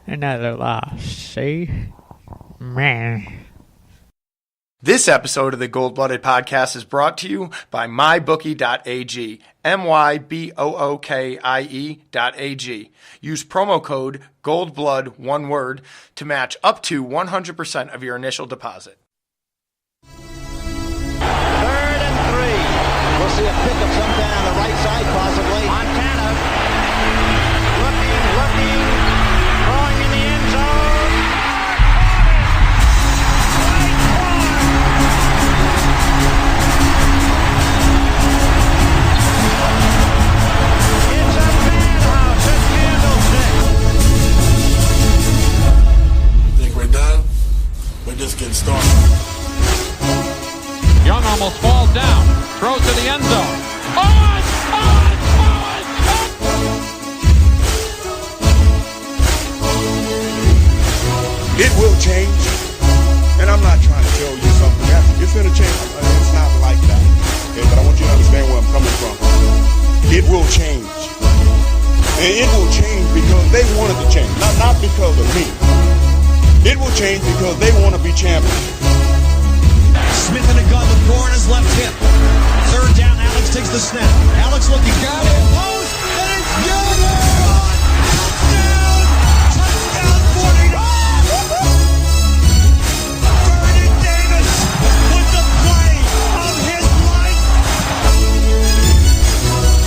Another loss, see? Man. This episode of the Gold Blooded Podcast is brought to you by mybookie.ag, mybookie.ag. Use promo code GOLDBLOOD, one word, to match up to 100% of your initial deposit. 3rd and 3. We'll see a pickup sometime on the right side, possibly. Montana looking, throwing in the end zone. It's a madhouse at Candlestick. Think we're done? We're just getting started. Young almost falls down, throws to the end zone. It will change, and I'm not trying to tell you something. It's going to change. It's not like that. Okay, but I want you to understand where I'm coming from. It will change. And it will change because they wanted to change, not because of me. It will change because they want to be champions. Smith in a gun with Gore on his left hip. 3rd down, Alex takes the snap. Alex looking, got it, post, and it's good! Touchdown, 40. Vernon Davis with the play of his life.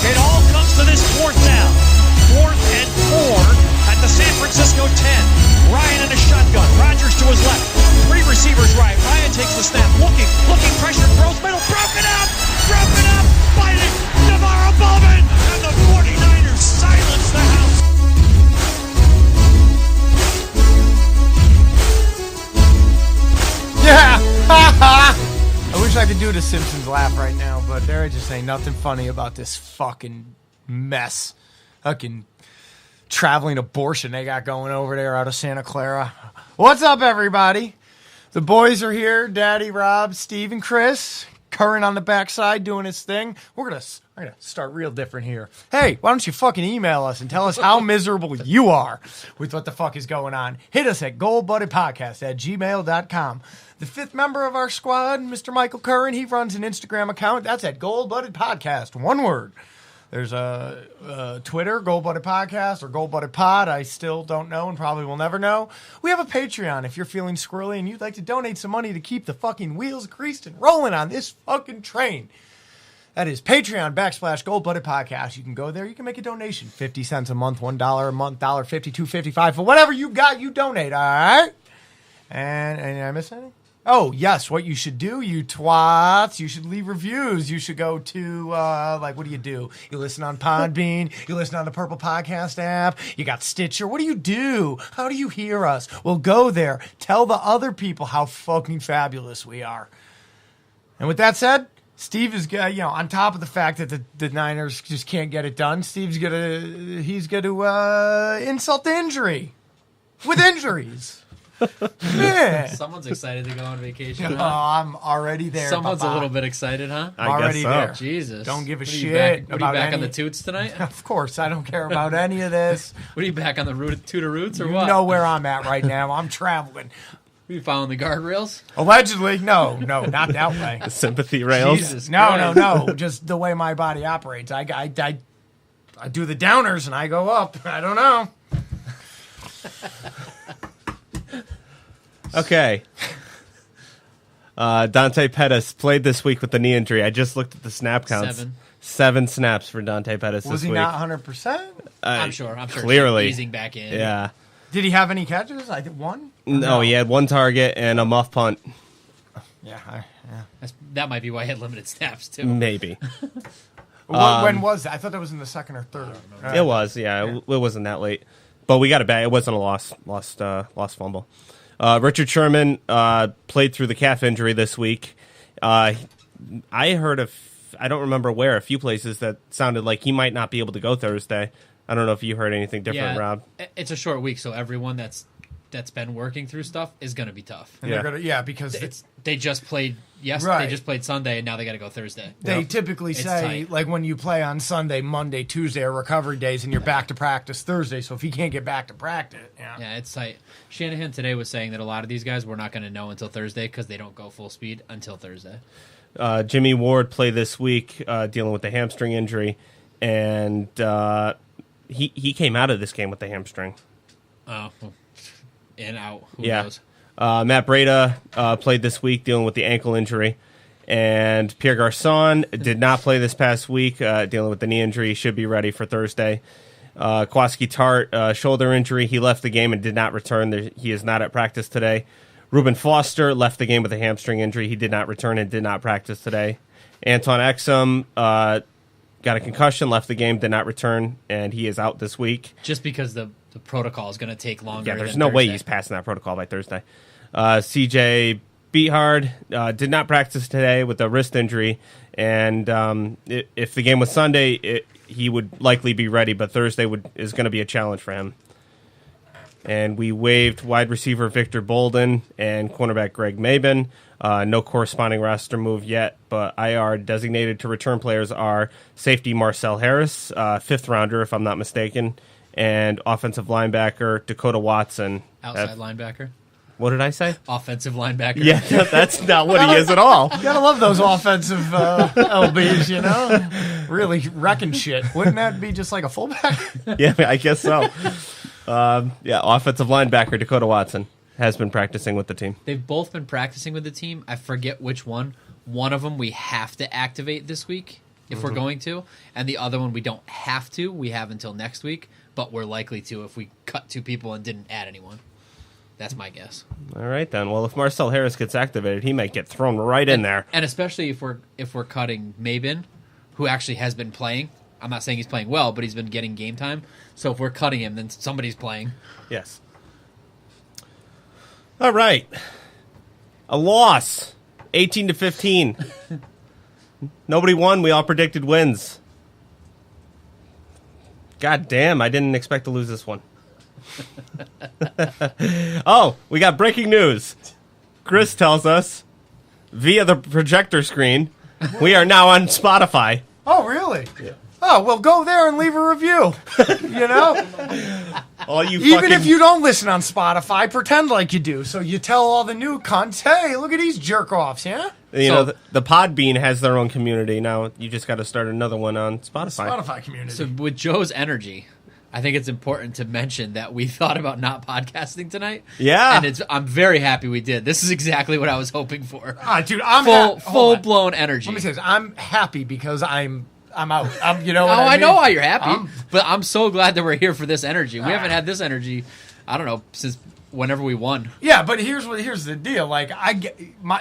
It all comes to this 4th down. 4th and 4 at the San Francisco 10. Ryan in a shotgun. Rodgers to his left. 3 receivers right. Ryan takes the snap. Looking, pressure, throws middle. Broken up by Navarro Bowman. And the 49ers silence the house. Yeah! I wish I could do the Simpsons laugh right now, but there just ain't nothing funny about this fucking mess. Fucking traveling abortion they got going over there out of Santa Clara. What's up, everybody? The boys are here. Daddy, Rob, Steve, and Chris. Curran on the backside doing his thing. We're gonna start real different here. Hey, why don't you fucking email us and tell us how miserable you are with what the fuck is going on? Hit us at goldbloodedpodcast@gmail.com. The 5th member of our squad, Mr. Michael Curran, he runs an Instagram account. That's at Gold Blooded Podcast, one word. There's a Twitter, Gold Blooded Podcast, or Gold Blooded Pod. I still don't know and probably will never know. We have a Patreon if you're feeling squirrely and you'd like to donate some money to keep the fucking wheels greased and rolling on this fucking train. That is Patreon /Gold Blooded Podcast. You can go there. You can make a donation. 50 cents a month, $1 a month, $1.50, $2.55. For whatever you got, you donate, all right? And did I miss anything? Oh, yes, what you should do, you twats, you should leave reviews. You should go to, what do? You listen on Podbean. You listen on the Purple Podcast app. You got Stitcher. What do you do? How do you hear us? Well, go there. Tell the other people how fucking fabulous we are. And with that said, Steve is, on top of the fact that the Niners just can't get it done, he's gonna insult the injury with injuries. Yeah. Someone's excited to go on vacation. Oh, I'm already there. Someone's Papa. a little bit excited, huh? I'm already there. Jesus. Don't give a shit. What are you back on the toots tonight? Of course, I don't care about any of this. What are you back on the Tutor Roots or what? You know where I'm at right now. I'm traveling. Are you following the guardrails? Allegedly. No, not that way. The sympathy rails? Jesus No. Just the way my body operates. I do the downers and I go up. I don't know. Okay. Dante Pettis played this week with the knee injury. I just looked at the snap counts. 7 snaps for Dante Pettis this week. Was he not 100%? I'm sure. Clearly. He's easing back in. Yeah. Did he have any catches? I think one? No, he had 1 target and a muff punt. Yeah. That might be why he had limited snaps, too. Maybe. When was that? I thought that was in the 2nd or 3rd. It was, yeah. It wasn't that late. But we got it back. It wasn't a lost fumble. Richard Sherman played through the calf injury this week. I heard I don't remember where, a few places that sounded like he might not be able to go Thursday. I don't know if you heard anything different, Rob. It's a short week, so everyone that's been working through stuff is going to be tough. And because They just played Right. They just played Sunday, and now they got to go Thursday. They typically It's say, tight. like, when you play on Sunday, Monday, Tuesday are recovery days, and you're back to practice Thursday. So if he can't get back to practice, Yeah, it's tight. Shanahan today was saying that a lot of these guys we're not going to know until Thursday because they don't go full speed until Thursday. Jimmy Ward played this week, dealing with the hamstring injury, and he came out of this game with the hamstring. Oh, in out. Who Yeah. knows? Matt Breida played this week, dealing with the ankle injury, and Pierre Garçon did not play this past week, dealing with the knee injury. He should be ready for Thursday. Kwaski Tart, shoulder injury. He left the game and did not return. He is not at practice today. Reuben Foster left the game with a hamstring injury. He did not return and did not practice today. Anton Exum got a concussion, left the game, did not return, and he is out this week. Just because the protocol is going to take longer. Yeah, there's than no way Thursday. he's passing that protocol by Thursday. CJ Beathard did not practice today with a wrist injury, and if the game was Sunday, he would likely be ready, but Thursday is going to be a challenge for him. And we waived wide receiver Victor Bolden and cornerback Greg Mabin. No corresponding roster move yet, but IR designated to return players are safety Marcel Harris, fifth rounder if I'm not mistaken, and offensive linebacker Dakota Watson. Outside linebacker. What did I say? Offensive linebacker. Yeah, that's not what he is at all. You gotta love those offensive LBs, you know? Really wrecking shit. Wouldn't that be just like a fullback? Yeah, I guess so. Offensive linebacker Dakota Watson has been practicing with the team. They've both been practicing with the team. I forget which one. One of them we have to activate this week if we're going to, and the other one we don't have to. We have until next week, but we're likely to if we cut 2 people and didn't add anyone. That's my guess. All right, then. Well, if Marcel Harris gets activated, he might get thrown right in there. And especially if we're cutting Mabin, who actually has been playing. I'm not saying he's playing well, but he's been getting game time. So if we're cutting him, then somebody's playing. Yes. All right. A loss. 18-15. Nobody won. We all predicted wins. God damn, I didn't expect to lose this one. Oh, we got breaking news. Chris tells us via the projector screen we are now on Spotify. Oh, really? Yeah. Oh, well, go there and leave a review. You know? All you Even if you don't listen on Spotify, pretend like you do. So you tell all the new cunts, hey, look at these jerk-offs, yeah? You know, the Podbean has their own community. Now you just got to start another one on Spotify. Spotify community. So with Joe's energy, I think it's important to mention that we thought about not podcasting tonight. Yeah. And I'm very happy we did. This is exactly what I was hoping for. Dude, I'm full-blown energy. Let me say this. I'm happy because I'm out. You know what I mean? know why you're happy, but I'm so glad that we're here for this energy. We haven't had this energy, I don't know, since whenever we won. Yeah, but here's the deal. Like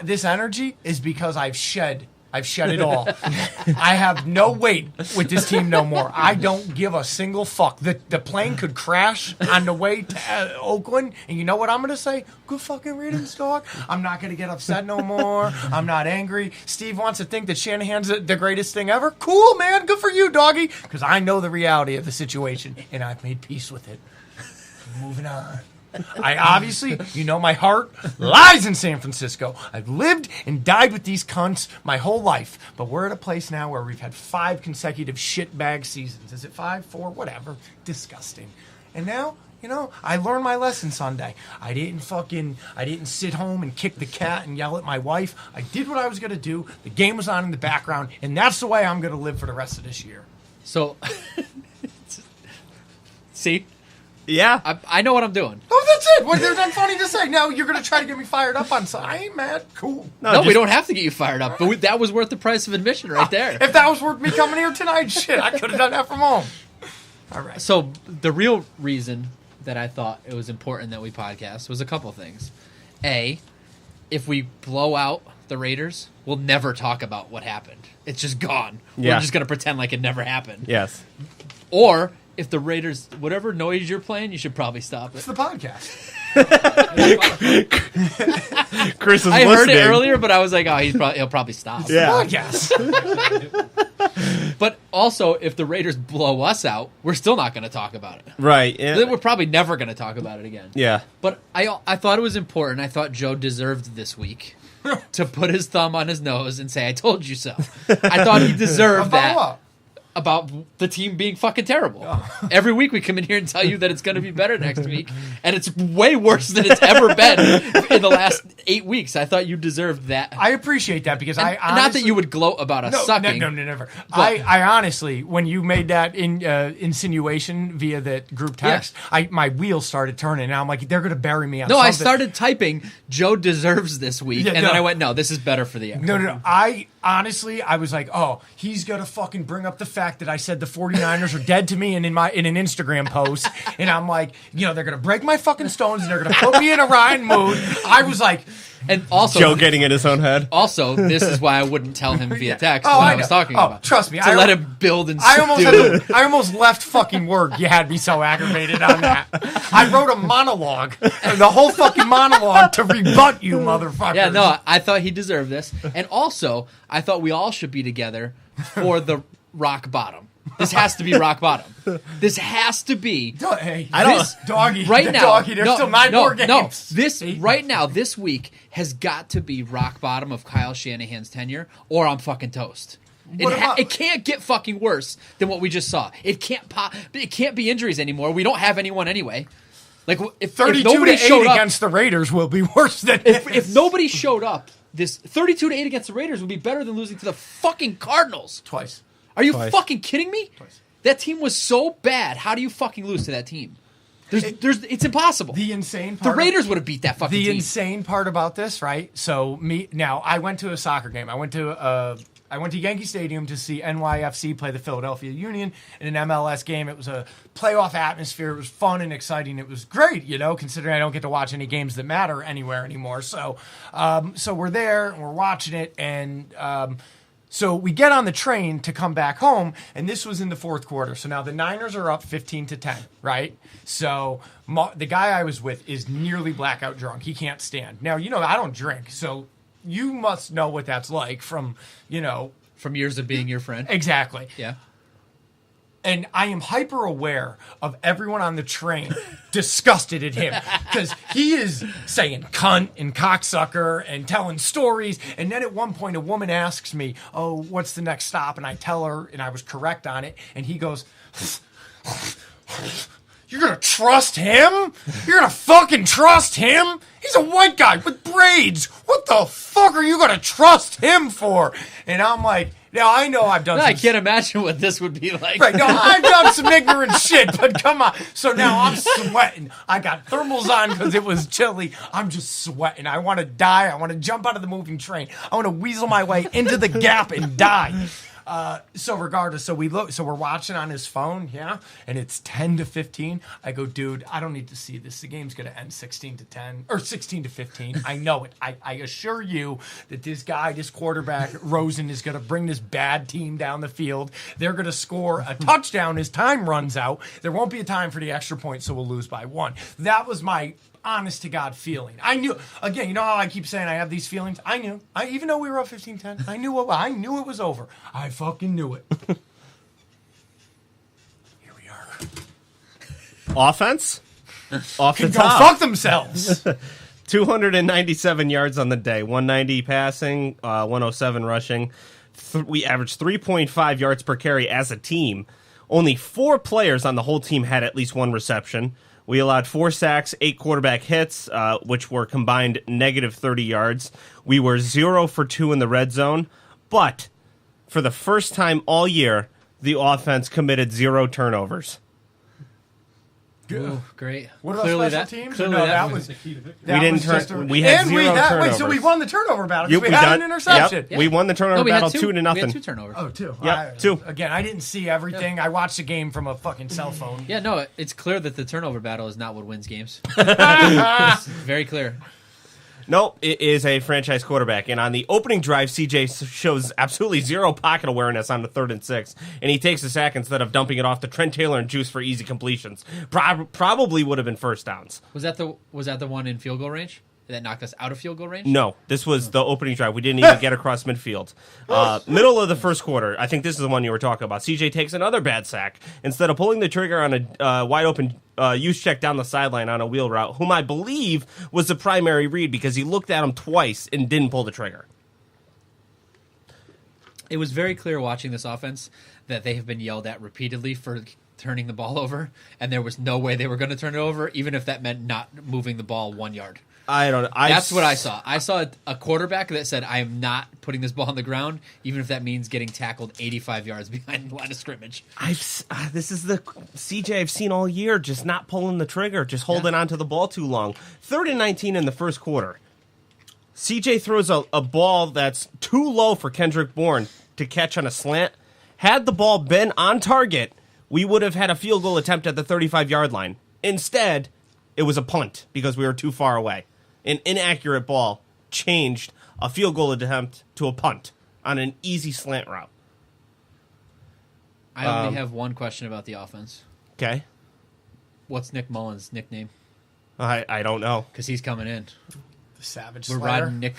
this energy is because I've shed it all. I have no weight with this team no more. I don't give a single fuck. The plane could crash on the way to Oakland, and you know what I'm going to say? Good fucking riddance, dog. I'm not going to get upset no more. I'm not angry. Steve wants to think that Shanahan's the greatest thing ever. Cool, man. Good for you, doggy. Because I know the reality of the situation, and I've made peace with it. Moving on. I obviously, my heart lies in San Francisco. I've lived and died with these cunts my whole life. But we're at a place now where we've had 5 consecutive shitbag seasons. Is it 5, 4, whatever? Disgusting. And now, I learned my lesson Sunday. I didn't sit home and kick the cat and yell at my wife. I did what I was going to do. The game was on in the background. And that's the way I'm going to live for the rest of this year. So, see? Yeah. I know what I'm doing. Oh, that's it. What, there's nothing funny to say. Now you're going to try to get me fired up on something. I ain't mad. Cool. No, we don't have to get you fired up. But that was worth the price of admission right there. If that was worth me coming here tonight, shit, I could have done that from home. All right. So the real reason that I thought it was important that we podcast was a couple things. A, if we blow out the Raiders, we'll never talk about what happened. It's just gone. Yeah. We're just going to pretend like it never happened. Yes. Or if the Raiders, whatever noise you're playing, you should probably stop It's it. the podcast. Chris is I listening. heard it earlier, but I was like, he'll probably stop. Yeah. Podcast. But also, if the Raiders blow us out, we're still not going to talk about it. Right. Yeah. We're probably never going to talk about it again. Yeah. But I thought it was important. I thought Joe deserved this week to put his thumb on his nose and say, "I told you so." I thought he deserved that. What? About the team being fucking terrible. Every week we come in here and tell you that it's going to be better next week, and it's way worse than it's ever been in the last 8 weeks. I thought you deserved that. I appreciate that because I honestly, not that you would gloat about us sucking. No, never. I honestly, when you made that insinuation via that group text, my wheels started turning, and I'm like, they're going to bury me on something. I started typing, Joe deserves this week, then I went, no, this is better for the air. No. I was like, oh, he's going to fucking bring up the fact that I said the 49ers are dead to me and in an Instagram post, and I'm like, they're going to break my fucking stones and they're going to put me in a Ryan mood. I was like, and also Joe getting in his own head. Also, this is why I wouldn't tell him via text what I was talking about. Trust me, let him build and I almost left fucking work. You had me so aggravated on that. I wrote a monologue, the whole fucking monologue to rebut you, motherfuckers. Yeah, no, I thought he deserved this, and also I thought we all should be together for the rock bottom. This has to be rock bottom. This has to be. Hey, doggy. Right now, doggy. There's still 9 more games. This week has got to be rock bottom of Kyle Shanahan's tenure, or I'm fucking toast. It can't get fucking worse than what we just saw. It can't be injuries anymore. We don't have anyone anyway. Like if 32-8 against the Raiders will be worse than if nobody showed up. This 32-8 against the Raiders would be better than losing to the fucking Cardinals twice. Are you fucking kidding me? Twice. That team was so bad. How do you fucking lose to that team? It's impossible. The insane part. The Raiders would have beat that fucking team. The insane part about this, right? So I went to a soccer game. I went to Yankee Stadium to see NYFC play the Philadelphia Union in an MLS game. It was a playoff atmosphere. It was fun and exciting. It was great, considering I don't get to watch any games that matter anywhere anymore. So we're there and we're watching it, and so we get on the train to come back home, and this was in the fourth quarter. So now the Niners are up 15-10, right? So the guy I was with is nearly blackout drunk. He can't stand. Now, I don't drink, so you must know what that's like from years of being your friend. Exactly. Yeah. And I am hyper aware of everyone on the train disgusted at him because he is saying cunt and cocksucker and telling stories. And then at one point, a woman asks me, "Oh, what's the next stop?" And I tell her, and I was correct on it. And he goes, "You're going to trust him? You're going to fucking trust him? He's a white guy with braids. What the fuck are you going to trust him for?" And I'm like, now, I know I've done I can't imagine what this would be like. Right, no, I've done some ignorant shit, but come on. So now I'm sweating. I got thermals on because it was chilly. I'm just sweating. I want to die. I want to jump out of the moving train. I want to weasel my way into the gap and die. So regardless, so we're watching on his phone, yeah, and it's 10-15. I go, dude, I don't need to see this. The game's gonna end 16-10 or 16-15. I know it. I assure you that this quarterback Rosen is gonna bring this bad team down the field. They're gonna score a touchdown as time runs out. There won't be a time for the extra point, so we'll lose by 1. That was my honest to God feeling. I knew, again, you know how I keep saying I have these feelings? I knew. Even though we were up 15-10, I knew it was over. I fucking knew it. Here we are. Offense? Off the Can top. go fuck themselves. 297 yards on the day, 190 passing, 107 rushing. We averaged 3.5 yards per carry as a team. Only 4 players on the whole team had at least 1 reception. We allowed 4 sacks, 8 quarterback hits, which were combined negative 30 yards. We were 0 for 2 in the red zone. But for the first time all year, the offense committed 0 turnovers. Ooh, great. What about special teams? Clearly No, that that was was We didn't turn. We had 0 turnovers. Wait, so we won the turnover battle because we had an interception. Yep. We won the turnover battle 2-0. We had 2 turnovers. Oh, 2. Yep, 2. Again, I didn't see everything. I watched the game from a fucking cell phone. Yeah, no, it's clear that the turnover battle is not what wins games. It's very clear. No, it is a franchise quarterback. And on the opening drive, CJ shows absolutely 0 pocket awareness on the 3rd and 6. And he takes a sack instead of dumping it off to Trent Taylor and Juice for easy completions. Probably would have been first downs. Was that the one in field goal range that knocked us out of field goal range? No, this was the opening drive. We didn't even get across midfield. Middle of the first quarter, I think this is the one you were talking about. CJ takes another bad sack. Instead of pulling the trigger on a wide open Juszczyk down the sideline on a wheel route, whom I believe was the primary read because he looked at him twice and didn't pull the trigger. It was very clear watching this offense that they have been yelled at repeatedly for turning the ball over, and there was no way they were going to turn it over, even if that meant not moving the ball 1 yard. I don't know. That's what I saw. I saw a quarterback that said, I am not putting this ball on the ground, even if that means getting tackled 85 yards behind the line of scrimmage. This is the CJ I've seen all year, just not pulling the trigger, just holding onto the ball too long. 3rd and 19 in the first quarter. CJ throws a ball that's too low for Kendrick Bourne to catch on a slant. Had the ball been on target, we would have had a field goal attempt at the 35-yard line. Instead, it was a punt because we were too far away. An inaccurate ball changed a field goal attempt to a punt on an easy slant route. I only have one question about the offense. Okay. What's Nick Mullins' nickname? I don't know. Because he's coming in. The Savage We're Slayer. riding Nick.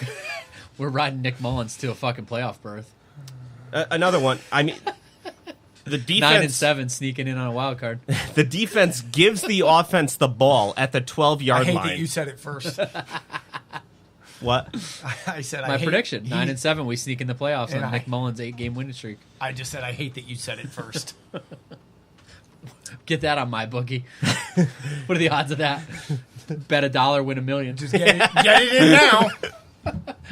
We're riding Nick Mullins to a fucking playoff berth. Another one. I mean, the defense 9-7 sneaking in on a wild card. The defense gives the offense the ball at the 12-yard I hate line. that you said it first. What? I said My I hate prediction: 9-7, we sneak in the playoffs And on I- Nick Mullins' 8-game winning streak. I just said I hate that you said it first. Get that on my bookie. What are the odds of that? Bet $1, win $1 million. Just get it in now.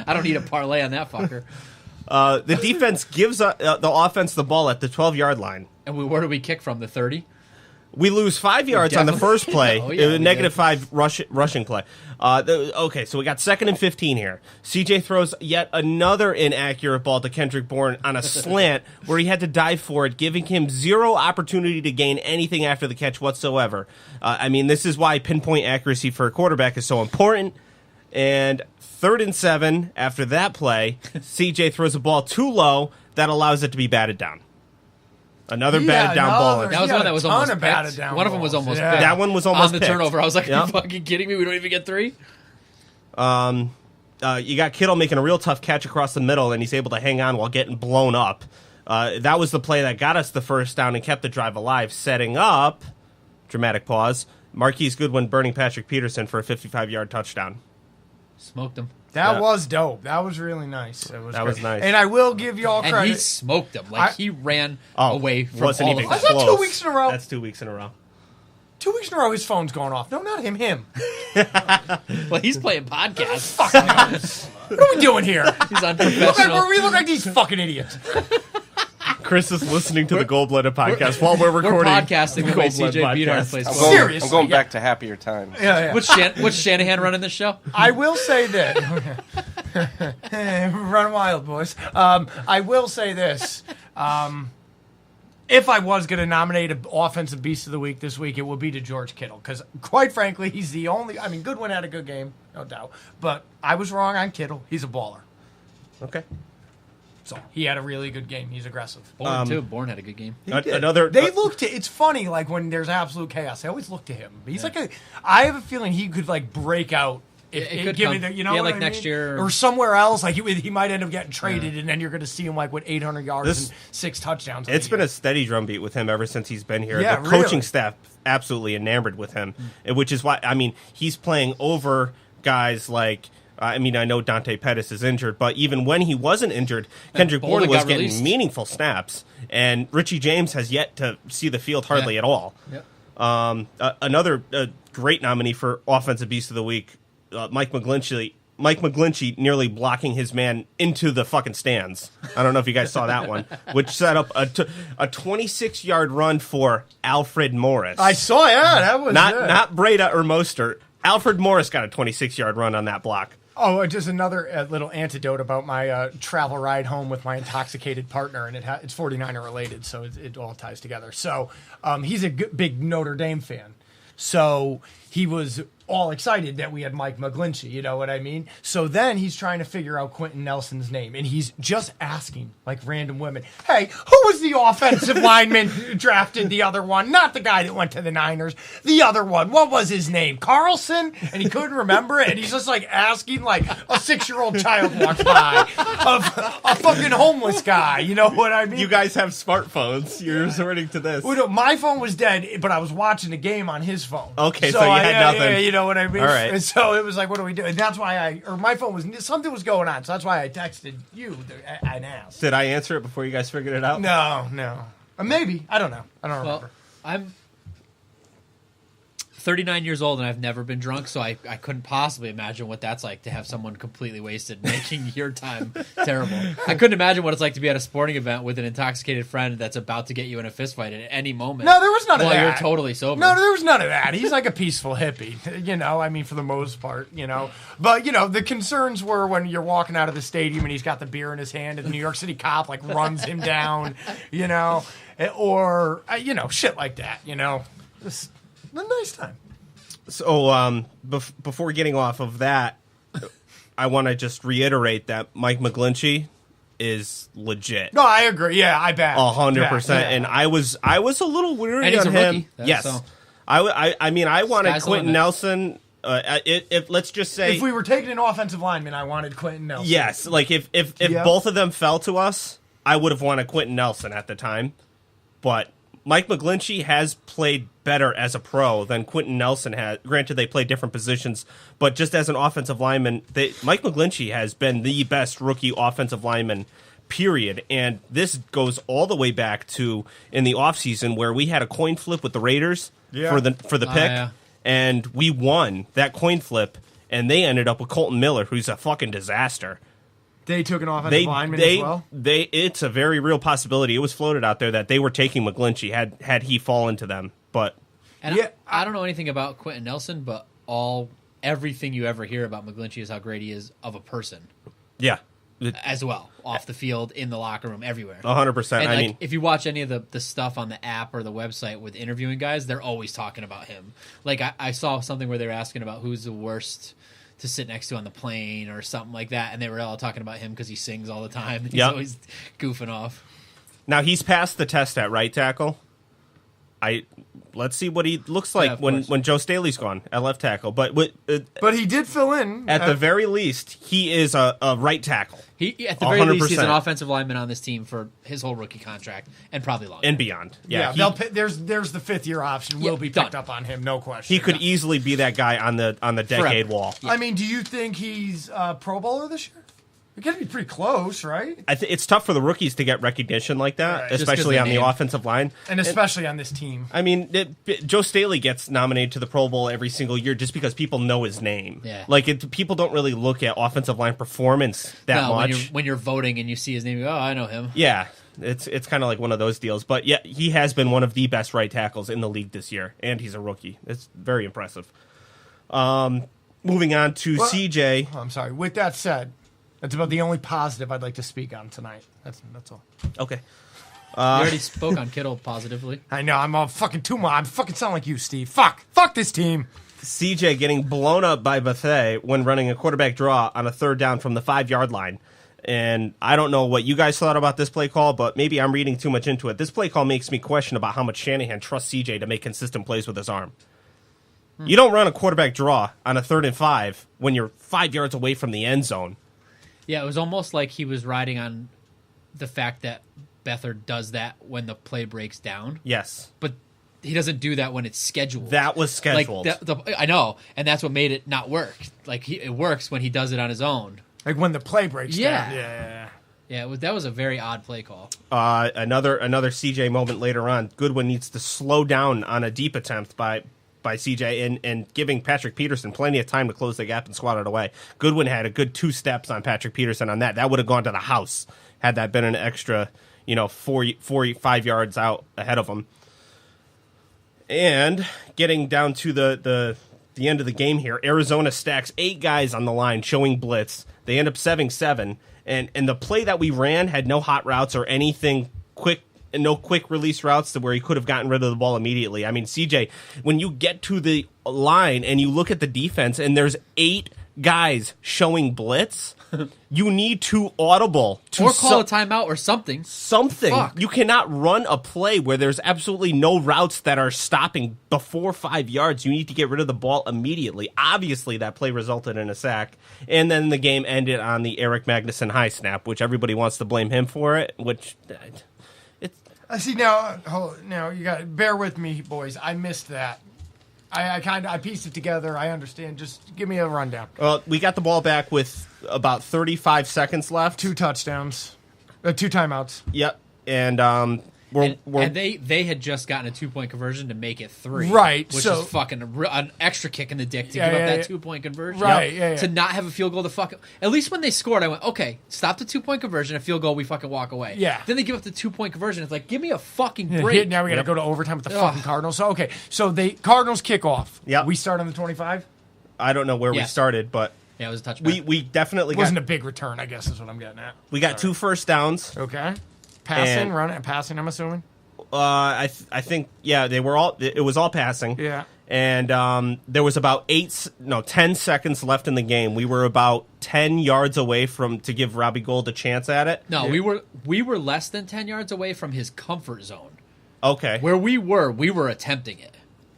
I don't need a parlay on that fucker. The defense gives the offense the ball at the 12-yard line. And where do we kick from? The 30? We lose 5 yards on the definitely- first play. Oh, It yeah, was a we negative did. 5 rushing play. Okay, so we got 2nd and 15 here. CJ throws yet another inaccurate ball to Kendrick Bourne on a slant where he had to dive for it, giving him zero opportunity to gain anything after the catch whatsoever. I mean, this is why pinpoint accuracy for a quarterback is so important. And 3rd and 7, after that play, CJ throws a ball too low that allows it to be batted down. Another batted down ball. That was He one had that a was ton almost of batted picked. down One of them was balls. almost Yeah. picked. That one was almost on the picked. turnover. I was like, are Yep. you fucking kidding me? We don't even get 3? You got Kittle making a real tough catch across the middle, and he's able to hang on while getting blown up. That was the play that got us the first down and kept the drive alive, setting up, dramatic pause, Marquise Goodwin burning Patrick Peterson for a 55-yard touchdown. Smoked him. That Yeah. was dope. That was really nice. That was That was nice. And I will give y'all And credit. he smoked him. Like, he ran away from wasn't all even of I us. thought 2 close. weeks in a row. That's 2 weeks in a row. 2 weeks in a row, his phone's going off. No, not him. Him. Well, he's playing podcasts. What are we doing here? He's Look like, unprofessional. we look like these fucking idiots. Chris is listening to the Gold Blooded podcast while we're We're recording. podcasting the way Gold-Blooded CJ Beathard podcast. plays I'm football. going, Seriously, I'm going yeah. back to happier times. Yeah. What's Shanahan running this show? I will say this. Run wild, boys. I will say this. If I was going to nominate an offensive beast of the week this week, it would be to George Kittle. Because, quite frankly, he's the only... I mean, Goodwin had a good game, no doubt. But I was wrong on Kittle. He's a baller. Okay. So, he had a really good game. He's aggressive. Bourne, too. Bourne had a good game. Another. They look to... It's funny, like, when there's absolute chaos, they always look to him. He's like a... I have a feeling he could, like, break out. It could give me come. the, you know Yeah, what like I next mean? year. Or somewhere else. Like, he might end up getting traded, and then you're going to see him, like, with 800 yards and 6 touchdowns. It's been a steady drumbeat with him ever since he's been here. Yeah, the coaching really. staff absolutely enamored with him, which is why, I mean, he's playing over guys like, I mean, I know Dante Pettis is injured, but even when he wasn't injured, Kendrick Bolden Bourne was got getting released. meaningful snaps, and Richie James has yet to see the field hardly at all. Yep. Another great nominee for Offensive Beast of the Week, Mike McGlinchey nearly blocking his man into the fucking stands. I don't know if you guys saw that one, which set up a 26-yard run for Alfred Morris. I saw, yeah, that was not good. not Breda or Mostert. Alfred Morris got a 26-yard run on that block. Oh, just another little antidote about my travel ride home with my intoxicated partner, and it's 49er related, so it all ties together. So he's a big Notre Dame fan. So he was all excited that we had Mike McGlinchey, you know what I mean? So then he's trying to figure out Quentin Nelson's name, and he's just asking, like, random women, hey, who was the offensive lineman who drafted the other one? Not the guy that went to the Niners, the other one. What was his name? Carlson? And he couldn't remember it, and he's just, like, asking, like, a 6-year-old child walks by of a fucking homeless guy, you know what I mean? You guys have smartphones. You're resorting to this. Well, no, my phone was dead, but I was watching the game on his phone. Okay, so you had nothing. Yeah, you know what I mean? All right. And so it was like, what do we do? And that's why my phone was, something was going on, so that's why I texted you and asked. Did I answer it before you guys figured it out? No. Maybe. I don't know. I don't remember. Well, I'm 39 years old and I've never been drunk, so I couldn't possibly imagine what that's like to have someone completely wasted making your time terrible. I couldn't imagine what it's like to be at a sporting event with an intoxicated friend that's about to get you in a fist fight at any moment. No, there was none of that. While you're totally sober. No, there was none of that. He's like a peaceful hippie, you know, I mean, for the most part, you know. But, you know, the concerns were when you're walking out of the stadium and he's got the beer in his hand and the New York City cop, like, runs him down, you know, or, you know, shit like that, you know. Just a nice time. So before getting off of that, I want to just reiterate that Mike McGlinchey is legit. No, I agree. Yeah, I bet 100%. Yeah. And I was a little weary And he's on a him. rookie, Yes, so. I mean, I wanted Sky's the Quentin limit. Nelson. If let's just say, If we were taking an offensive lineman, I wanted Quentin Nelson. yes, like if Yeah. both of them fell to us, I would have wanted Quentin Nelson at the time. But Mike McGlinchey has played better as a pro than Quentin Nelson has. Granted, they play different positions, but just as an offensive lineman, Mike McGlinchey has been the best rookie offensive lineman, period. And this goes all the way back to in the offseason where we had a coin flip with the Raiders for the pick, yeah. and we won that coin flip, and they ended up with Colton Miller, who's a fucking disaster. They took an offensive lineman as well? It's a very real possibility. It was floated out there that they were taking McGlinchey had he fallen to them. But And Yeah, I don't know anything about Quentin Nelson, but everything you ever hear about McGlinchey is how great he is of a person yeah, as well, off the field, in the locker room, everywhere. 100%. And I like, mean, if you watch any of the stuff on the app or the website with interviewing guys, they're always talking about him. Like I saw something where they were asking about who's the worst to sit next to on the plane or something like that, and they were all talking about him because he sings all the time. He's Yep. always goofing off. now he's passed the test at right tackle. Let's see what he looks like of when course. Joe Staley's gone at left tackle. But But he did fill in. at the very least, he is a right tackle He at the very least, he's an 100%. offensive lineman on this team for his whole rookie contract and probably longer. and beyond. yeah, he- they'll there's the 5th-year option will Yeah, be picked done. up on him, no question. he could easily be that guy on the decade Forever. wall. I mean, do you think he's Pro Bowler this year? It got to be pretty close, right? It's tough for the rookies to get recognition like that, Right. Just 'cause especially they on the name. offensive line. And especially on this team. I mean, Joe Staley gets nominated to the Pro Bowl every single year just because people know his name. Yeah. Like, people don't really look at offensive line performance that No, much. when you're voting and you see his name, you go, oh, I know him. Yeah, it's kind of like one of those deals. But yeah, he has been one of the best right tackles in the league this year, and he's a rookie. It's very impressive. Moving on to Well- CJ. Oh, I'm sorry. With that said, that's about the only positive I'd like to speak on tonight. That's all. Okay. You already spoke on Kittle positively. I know, I'm all fucking too much. I'm fucking sound like you, Steve. Fuck this team. CJ getting blown up by Bethea when running a quarterback draw on a 3rd down from the 5-yard line. And I don't know what you guys thought about this play call, but maybe I'm reading too much into it. This play call makes me question about how much Shanahan trusts CJ to make consistent plays with his arm. You don't run a quarterback draw on a 3rd and 5 when you're 5 yards away from the end zone. Yeah, it was almost like he was riding on the fact that Beathard does that when the play breaks down, Yes. but he doesn't do that when it's scheduled. That was scheduled. Like I know, and that's what made it not work. Like it works when he does it on his own. Like when the play breaks Yeah. down. Yeah. Yeah, that was a very odd play call. Another CJ moment later on. Goodwin needs to slow down on a deep attempt by CJ and giving Patrick Peterson plenty of time to close the gap and squat it away. Goodwin had a good 2 steps on Patrick Peterson on that. That would have gone to the house had that been an extra, 5 yards out ahead of him. And getting down to the end of the game here, Arizona stacks 8 guys on the line showing blitz. They end up 7-7, and the play that we ran had no hot routes or anything quick and no quick release routes to where he could have gotten rid of the ball immediately. I mean, CJ, when you get to the line and you look at the defense and there's 8 guys showing blitz, you need to audible to or call a timeout or something. Fuck. You cannot run a play where there's absolutely no routes that are stopping before 5 yards. You need to get rid of the ball immediately. Obviously, that play resulted in a sack, and then the game ended on the Eric Magnuson high snap, which everybody wants to blame him for it. Which I see now. Now you got bear with me, boys. I missed that. I pieced it together. I understand. Just give me a rundown. Well, we got the ball back with about 35 seconds left. 2 touchdowns. 2 timeouts. Yep. And they had just gotten a 2-point conversion to make it 3. Right. Which so, is fucking an extra kick in the dick to give up that 2-point conversion. Right. To not have a field goal to fucking... At least when they scored, I went, okay, stop the 2-point conversion, a field goal, we fucking walk away. Yeah. Then they give up the 2-point conversion. It's like, give me a fucking break. Now we got to go to overtime with the fucking Cardinals. So, okay. So, Cardinals kick off. Yep. We start on the 25? I don't know where we started, but... Yeah, it was a touchback. We definitely wasn't a big return, I guess is what I'm getting at. We got 2 first downs. Okay. Passing, running, passing, I'm assuming? I think, yeah, they were all... It was all passing. Yeah. And there was about 10 seconds left in the game. We were about 10 yards away to give Robbie Gould a chance at it. No, we were less than 10 yards away from his comfort zone. Okay. Where we were attempting it.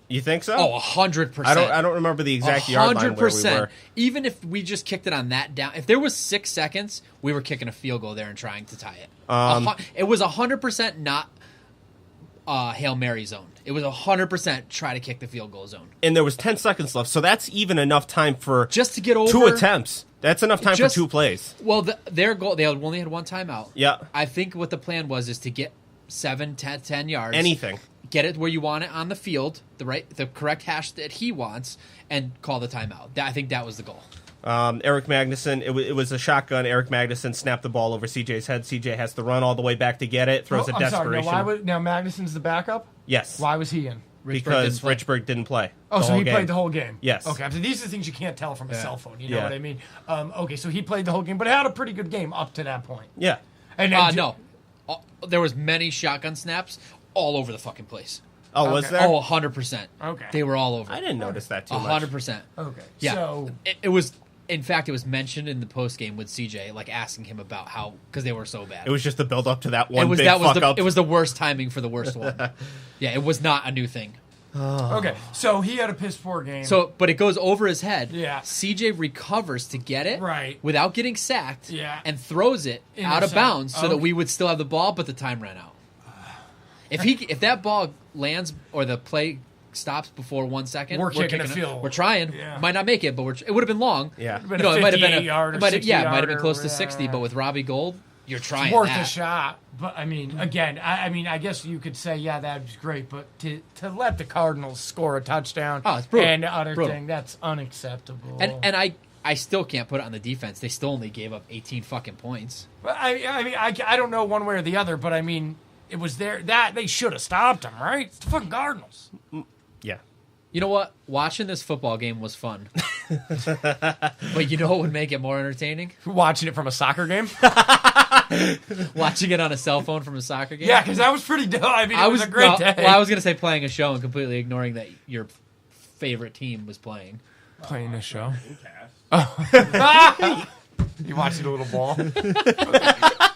You think so? Oh, 100%. I don't remember the exact yard line where we were. Even if we just kicked it on that down, if there was 6 seconds, we were kicking a field goal there and trying to tie it. It was 100% not Hail Mary zone. It was 100% try to kick the field goal zone. And there was 10 seconds left, so that's even enough time for just to get over 2 attempts. That's enough time for 2 plays. Well, their goal, they only had 1 timeout. Yeah. I think what the plan was is to get 7, 10 yards. Anything. Get it where you want it on the field, the correct hash that he wants, and call the timeout. I think that was the goal. Eric Magnuson, it was a shotgun. Eric Magnuson snapped the ball over CJ's head. CJ has to run all the way back to get it. Throws a desperation. Sorry, now Magnuson's the backup? Yes. Why was he in? Because Richburg didn't play. Oh, so he played the whole game? Yes. Okay, so these are things you can't tell from a cell phone. You know what I mean? Okay, so he played the whole game, but had a pretty good game up to that point. Yeah. And no. There was many shotgun snaps all over the fucking place. Oh, was there? Oh, 100%. Okay. They were all over. I didn't notice that too much. 100%. Okay. Yeah. So it was... In fact, it was mentioned in the post game with CJ, like asking him about how because they were so bad. It was just the build up to that one big fuck up. It was the worst timing for the worst one. Yeah, it was not a new thing. Okay, so he had a piss poor game. But it goes over his head. Yeah. CJ recovers to get it without getting sacked. Yeah. And throws it out of bounds so that we would still have the ball, but the time ran out. If that ball lands or the play stops before 1 second, we're kicking a field. We're trying. Yeah. Might not make it, but it would have been long. Yeah. It might have been yard or 60 it might have been close or to 60. But with Robbie Gould, you're trying. It's worth that. a shot. But I mean, again, I guess you could say, yeah, that was great. But to let the Cardinals score a touchdown it's brutal. and the other Brutal. thing, that's unacceptable. And I still can't put it on the defense. They still only gave up 18 fucking points. But I mean, I don't know one way or the other, but I mean, it was there that they should have stopped them, right? It's the fucking Cardinals. Yeah. You know what? Watching this football game was fun. But you know what would make it more entertaining? Watching it from a soccer game. Watching it on a cell phone from a soccer game. Yeah, because that was pretty dope. I mean, it was a great day. Well, I was going to say playing a show and completely ignoring that your favorite team was playing. Playing a show. Oh. You watched the little ball.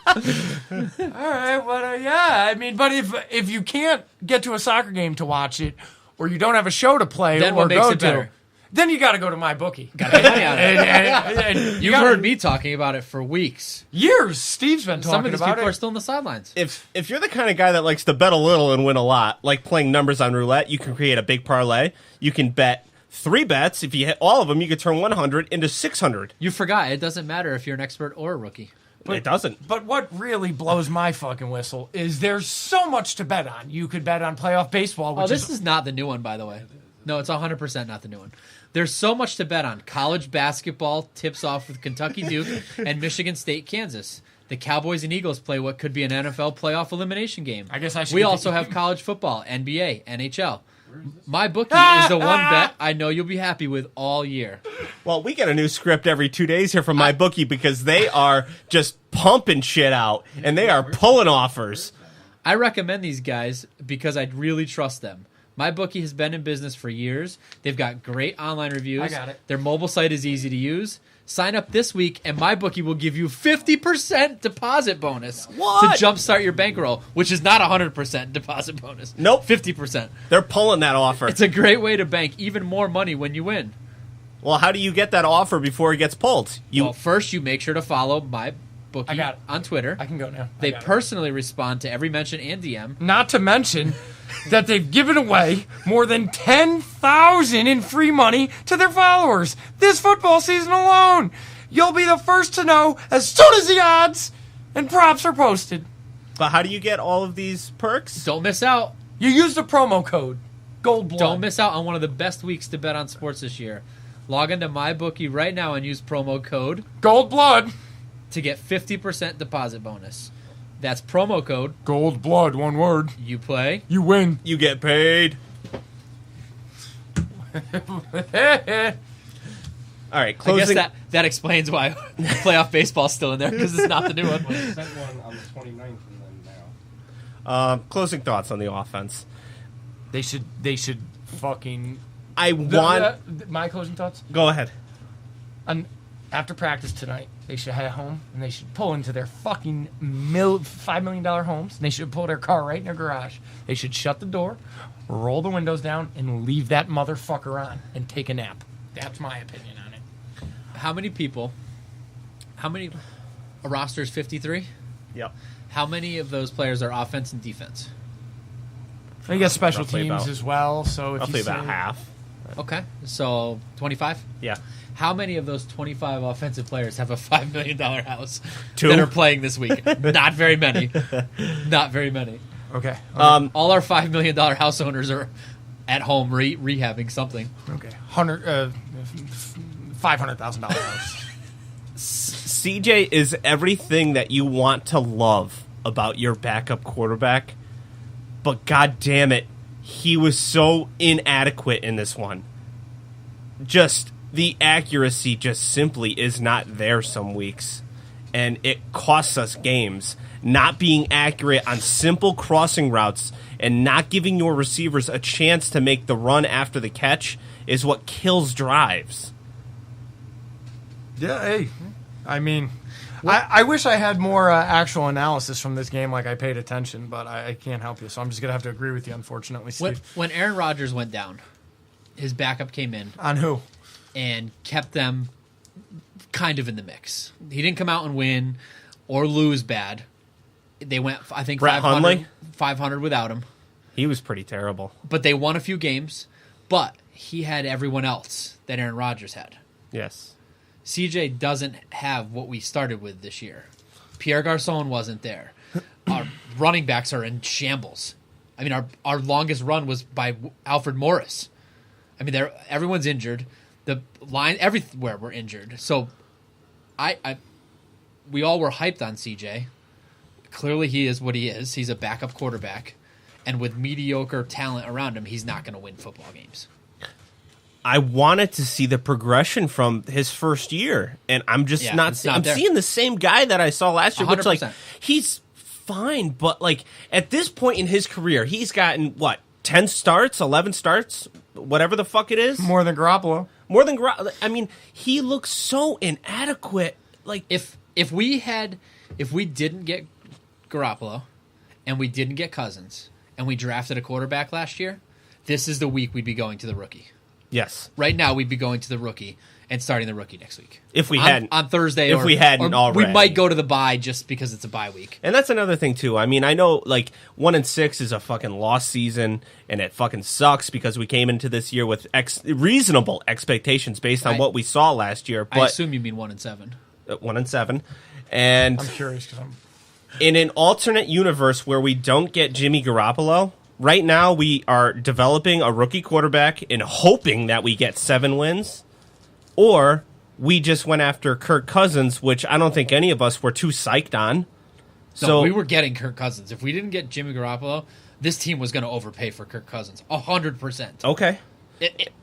All right, but yeah, I mean, but if you can't get to a soccer game to watch it, or you don't have a show to play, then or what makes go it better? to, then you got to go to my bookie. Got to pay money on it. And You've heard me talking about it for weeks. Years. Steve's been talking Some of these about people it. are still on the sidelines. If you're the kind of guy that likes to bet a little and win a lot, like playing numbers on roulette, you can create a big parlay. You can bet 3 bets. If you hit all of them, you could turn 100 into 600. You forgot. It doesn't matter if you're an expert or a rookie. It doesn't. But what really blows my fucking whistle is there's so much to bet on. You could bet on playoff baseball, which this is not the new one, by the way. No, it's 100% not the new one. There's so much to bet on. College basketball tips off with Kentucky Duke and Michigan State Kansas. The Cowboys and Eagles play what could be an NFL playoff elimination game. I guess I should. We also have college football, NBA, NHL. My bookie is the one bet I know you'll be happy with all year. Well, we get a new script every 2 days here from my bookie because they are just pumping shit out and they are pulling offers. I recommend these guys because I really trust them. MyBookie has been in business for years. They've got great online reviews. I got it. Their mobile site is easy to use. Sign up this week, and MyBookie will give you 50% deposit bonus to jumpstart your bankroll, which is not 100% deposit bonus. Nope. 50%. They're pulling that offer. It's a great way to bank even more money when you win. Well, how do you get that offer before it gets pulled? Well, first you make sure to follow MyBookie I got it. on Twitter. I can go now. They personally respond to every mention and DM. Not to mention that they've given away more than 10,000 in free money to their followers this football season alone. You'll be the first to know as soon as the odds and props are posted. But how do you get all of these perks? Don't miss out. You use the promo code GOLDBLOOD. Don't miss out on one of the best weeks to bet on sports this year. Log into MyBookie right now and use promo code GOLDBLOOD to get 50% deposit bonus. That's promo code GOLDBLOOD, one word. You play. You win. You get paid. All right, I closing. guess that explains why playoff baseball's still in there, because it's not the new one. Sent one on the 29th and then now. Closing thoughts on the offense. They should fucking... I want... my closing thoughts? Go ahead. After practice tonight, they should head home and they should pull into their fucking $5 million homes. And they should pull their car right in their garage. They should shut the door, roll the windows down, and leave that motherfucker on and take a nap. That's my opinion on it. How many a roster is 53? Yep. How many of those players are offense and defense? You got special Roughly teams about- as well. So if Roughly you say, about half. Okay, so 25? Yeah. How many of those 25 offensive players have a $5 million house 2? that are playing this week? Not very many. Not very many. Okay. All our $5 million house owners are at home rehabbing something. Okay. $500,000 house. CJ is everything that you want to love about your backup quarterback, but god damn it, he was so inadequate in this one. Just the accuracy just simply is not there some weeks, and it costs us games. Not being accurate on simple crossing routes and not giving your receivers a chance to make the run after the catch is what kills drives. Yeah, hey. I mean, I wish I had more actual analysis from this game, like I paid attention, but I can't help you, so I'm just going to have to agree with you, unfortunately, Steve. When Aaron Rodgers went down, his backup came in On who? and kept them kind of in the mix. He didn't come out and win or lose bad. They went, I think, Brett 500 without him. He was pretty terrible. But they won a few games, but he had everyone else that Aaron Rodgers had. Yes. CJ doesn't have what we started with this year. Pierre Garçon wasn't there. Our running backs are in shambles. I mean, our longest run was by Alfred Morris. I mean, everyone's injured. The line, everywhere we're injured. So, we all were hyped on CJ. Clearly, he is what he is. He's a backup quarterback, and with mediocre talent around him, he's not going to win football games. I wanted to see the progression from his first year, and I'm just not. I'm there. seeing the same guy that I saw last year, which 100%. He's fine, but at this point in his career, he's gotten 10 starts, 11 starts, whatever the fuck it is. More than Garoppolo. More than Garoppolo. I mean, he looks so inadequate. If we didn't get Garoppolo and we didn't get Cousins and we drafted a quarterback last year, this is the week we'd be going to the rookie. Yes. Right now, we'd be going to the rookie and starting the rookie next week. If we hadn't. On Thursday. If we hadn't or already. We might go to the bye just because it's a bye week. And that's another thing, too. I mean, I know, 1-6 is a fucking lost season, and it fucking sucks because we came into this year with reasonable expectations based on what we saw last year. But I assume you mean 1-7. 1-7. And I'm curious because in an alternate universe where we don't get Jimmy Garoppolo, right now we are developing a rookie quarterback and hoping that we get 7 wins, or we just went after Kirk Cousins, which I don't think any of us were too psyched on. No, we were getting Kirk Cousins. If we didn't get Jimmy Garoppolo, this team was going to overpay for Kirk Cousins 100%. Okay.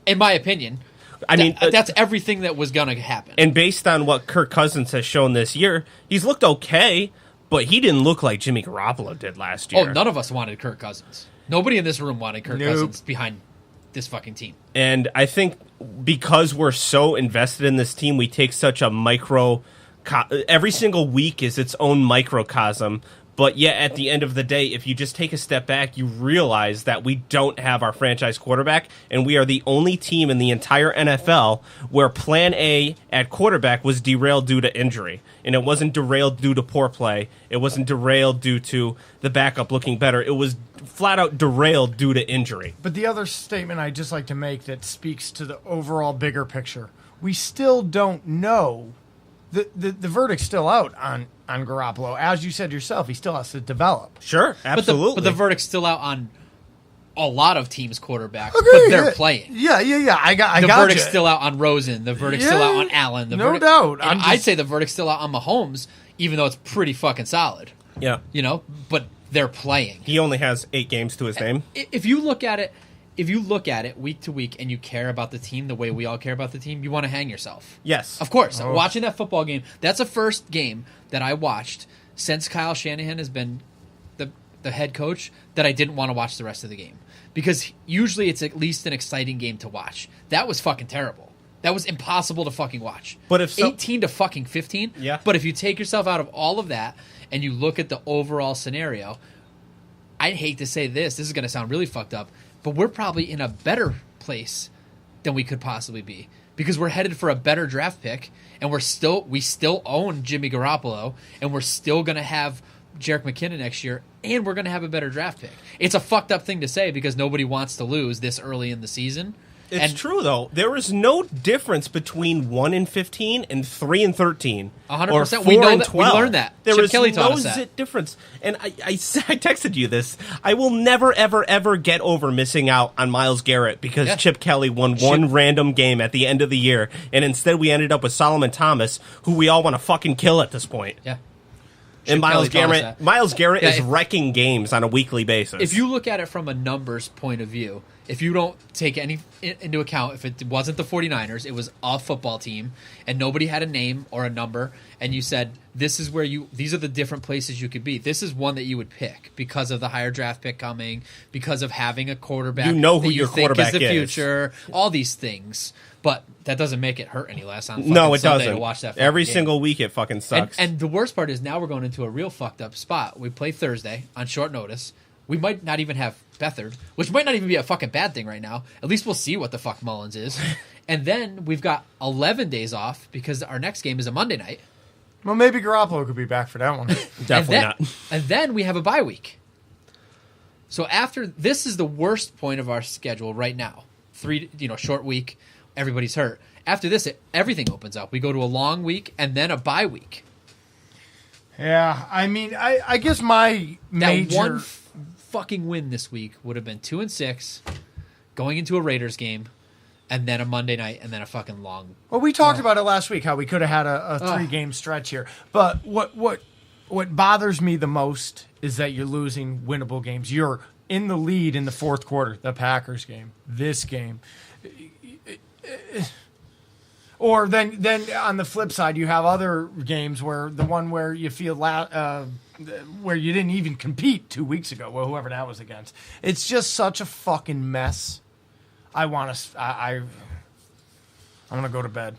In my opinion. I mean, that's everything that was going to happen. And based on what Kirk Cousins has shown this year, he's looked okay, but he didn't look like Jimmy Garoppolo did last year. Oh, none of us wanted Kirk Cousins. Nobody in this room wanted Kirk Cousins behind this fucking team. And I think because we're so invested in this team, we take such a every single week is its own microcosm. But yet, at the end of the day, if you just take a step back, you realize that we don't have our franchise quarterback, and we are the only team in the entire NFL where Plan A at quarterback was derailed due to injury. And it wasn't derailed due to poor play. It wasn't derailed due to the backup looking better. It was flat out derailed due to injury. But the other statement I'd just like to make that speaks to the overall bigger picture, we still don't know. The verdict's still out on Garoppolo. As you said yourself, he still has to develop. Sure, absolutely. But the verdict's still out on a lot of teams' quarterbacks, Okay, but they're playing. Yeah. I got the you. verdict's still out on Rosen. The verdict's still out on Allen. No doubt. And I'd say the verdict's still out on Mahomes, even though it's pretty fucking solid. Yeah. But they're playing. He only has 8 games to his name. If you look at it week to week and you care about the team the way we all care about the team, you want to hang yourself. Yes. Of course. Watching that football game, that's the first game that I watched since Kyle Shanahan has been the head coach that I didn't want to watch the rest of the game. Because usually it's at least an exciting game to watch. That was fucking terrible. That was impossible to fucking watch. But if 18 to fucking 15. Yeah. But if you take yourself out of all of that and you look at the overall scenario, I'd hate to say this is going to sound really fucked up, but we're probably in a better place than we could possibly be because we're headed for a better draft pick, and we still own Jimmy Garoppolo, and we're still going to have Jerick McKinnon next year, and we're going to have a better draft pick. It's a fucked up thing to say because nobody wants to lose this early in the season. It's true, though. There is no difference between 1-15 and 3-13. 100%. Or 4 We know and that. 12. We learned that. There Chip is Kelly taught no us that. difference. And I texted you this. I will never, ever, ever get over missing out on Myles Garrett because Chip Kelly won one random game at the end of the year, and instead we ended up with Solomon Thomas, who we all want to fucking kill at this point. Yeah. And Myles Garrett is if- wrecking games on a weekly basis. If you look at it from a numbers point of view, if you don't take any into account, if it wasn't the 49ers, it was a football team, and nobody had a name or a number, and you said, these are the different places you could be. This is one that you would pick because of the higher draft pick coming, because of having a quarterback You know who that you your think quarterback is the is. future, all these things. But that doesn't make it hurt any less on no, it Sunday doesn't. to watch that fucking Every game. single week it fucking sucks. And the worst part is now we're going into a real fucked up spot. We play Thursday on short notice. We might not even have Beathard, which might not even be a fucking bad thing right now. At least we'll see what the fuck Mullins is. And then we've got 11 days off because our next game is a Monday night. Well, maybe Garoppolo could be back for that one. Definitely not. And then we have a bye week. So this is the worst point of our schedule right now. Short week, everybody's hurt. After this, everything opens up. We go to a long week and then a bye week. Yeah, I mean, I guess my That one fucking win this week would have been 2-6, going into a Raiders game, and then a Monday night, and then a fucking long. Well, we talked about it last week, how we could have had a 3-game stretch here. But what bothers me the most is that you're losing winnable games. You're in the lead in the fourth quarter, the Packers game, this game. Or then on the flip side, you have other games where the one where you feel where you didn't even compete 2 weeks ago, well, whoever that was against. It's just such a fucking mess. I'm gonna go to bed.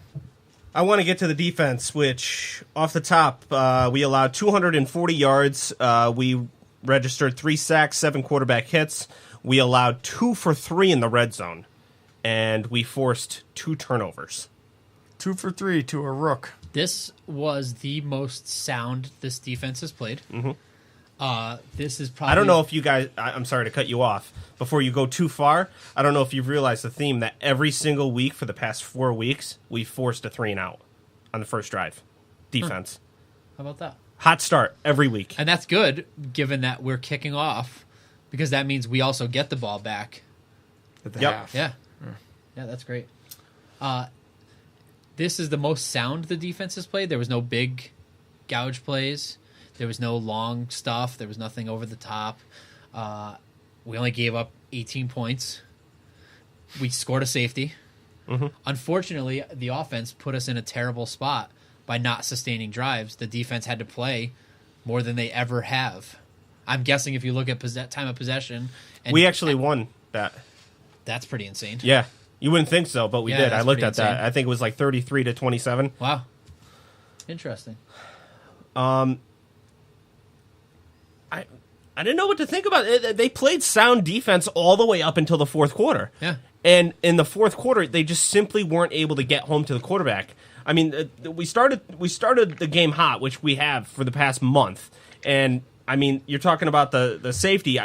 I want to get to the defense, which off the top, we allowed 240 yards. We registered 3 sacks, 7 quarterback hits. We allowed 2 for 3 in the red zone, and we forced 2 turnovers. 2 for 3 to a rook. This was the most sound this defense has played. Mm-hmm. This is probably. I don't know if you guys. I'm sorry to cut you off. Before you go too far, I don't know if you've realized the theme that every single week for the past 4 weeks, we forced a 3-and-out on the first drive. Defense. How about that? Hot start every week. And that's good, given that we're kicking off, because that means we also get the ball back. At the Yep. half. Yeah. Yeah, that's great. This is the most sound the defense has played. There was no big gouge plays. There was no long stuff. There was nothing over the top. We only gave up 18 points. We scored a safety. Mm-hmm. Unfortunately, the offense put us in a terrible spot by not sustaining drives. The defense had to play more than they ever have. I'm guessing if you look at time of possession, and We actually won that. that's pretty insane. Yeah. You wouldn't think so, but we Yeah, did. I that's looked pretty at that. insane. I think it was like 33-27. Wow, interesting. I didn't know what to think about it. They played sound defense all the way up until the fourth quarter. Yeah. And in the fourth quarter, they just simply weren't able to get home to the quarterback. I mean, we started the game hot, which we have for the past month. And I mean, you're talking about the safety.